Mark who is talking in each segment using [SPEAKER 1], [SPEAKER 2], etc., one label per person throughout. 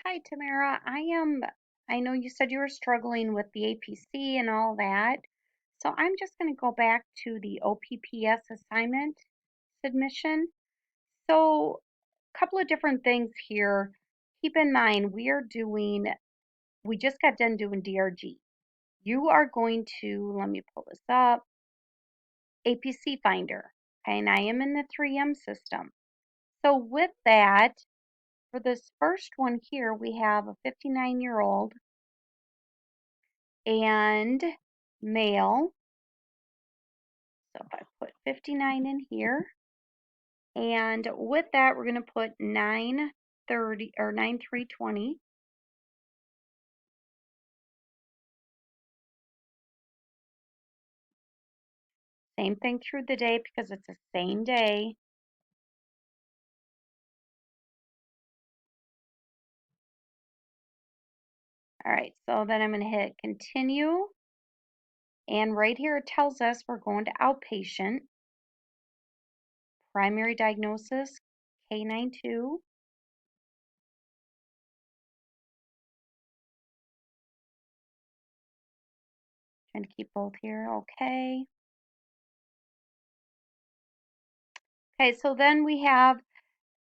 [SPEAKER 1] Hi, Tamara. I know you said you were struggling with the APC and all that. So I'm just going to go back to the OPPS assignment submission. So a couple of different things here. Keep in mind, we just got done doing DRG. You are going to, let me pull this up, APC Finder. Okay, and I am in the 3M system. So with that, for this first one here, we have a 59-year-old and male. So if I put 59 in here, and with that, we're going to put 930 or 9320. Same thing through the day because it's the same day. All right, so then I'm going to hit continue. And right here it tells us we're going to outpatient. Primary diagnosis, K92. Trying to keep both here, okay. Okay, so then we have,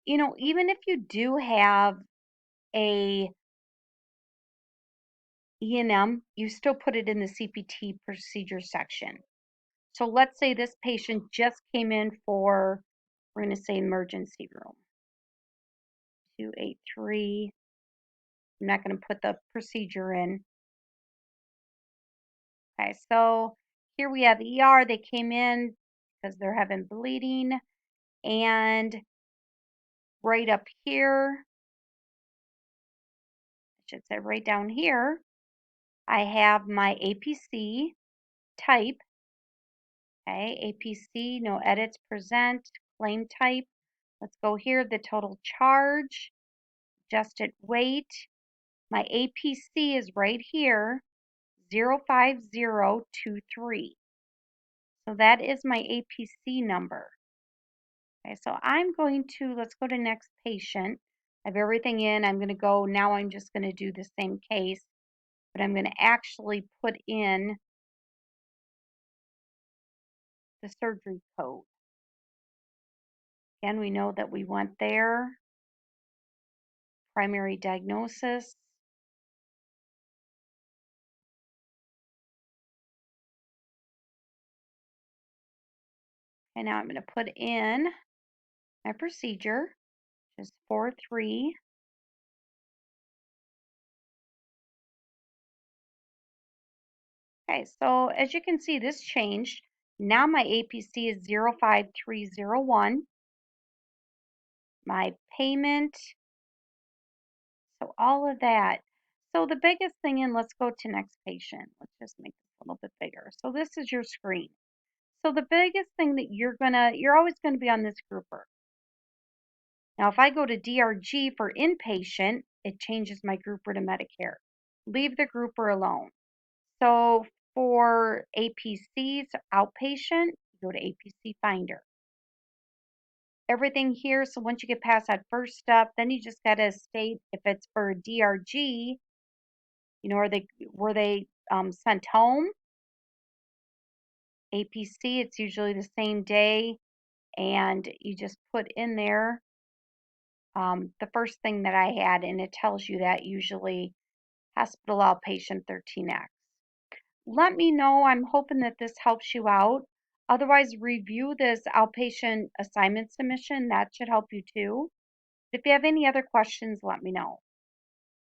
[SPEAKER 1] even if you do have a E&M, you still put it in the CPT procedure section. So let's say this patient just came in for, we're going to say emergency room, 283. I'm not going to put the procedure in. Okay, so here we have ER. They came in because they're having bleeding. And right up here, I should say right down here, I have my APC type. Okay, APC, no edits, present, claim type. Let's go here, the total charge, adjusted weight. My APC is right here, 05023. So that is my APC number. Okay, so I'm going to, let's go to next patient. I have everything in. I'm going to go, now I'm just going to do the same case, but I'm going to actually put in the surgery code. Again, we know that we went there. Primary diagnosis. And now I'm going to put in my procedure, which is 4-3. Okay, so as you can see, this changed. Now my APC is 05301. My payment, so all of that. So the biggest thing, and let's go to next patient. Let's just make this a little bit bigger. So this is your screen. So the biggest thing that you're always going to be on this grouper. Now, if I go to DRG for inpatient, it changes my grouper to Medicare. Leave the grouper alone. So for APCs, outpatient, go to APC Finder. Everything here, so once you get past that first step, then you just got to state if it's for DRG, were they sent home? APC, it's usually the same day, and you just put in there the first thing that I had, and it tells you that usually hospital outpatient 13X. Let me know. I'm hoping that this helps you out. Otherwise, review this outpatient assignment submission. That should help you too. If you have any other questions, let me know.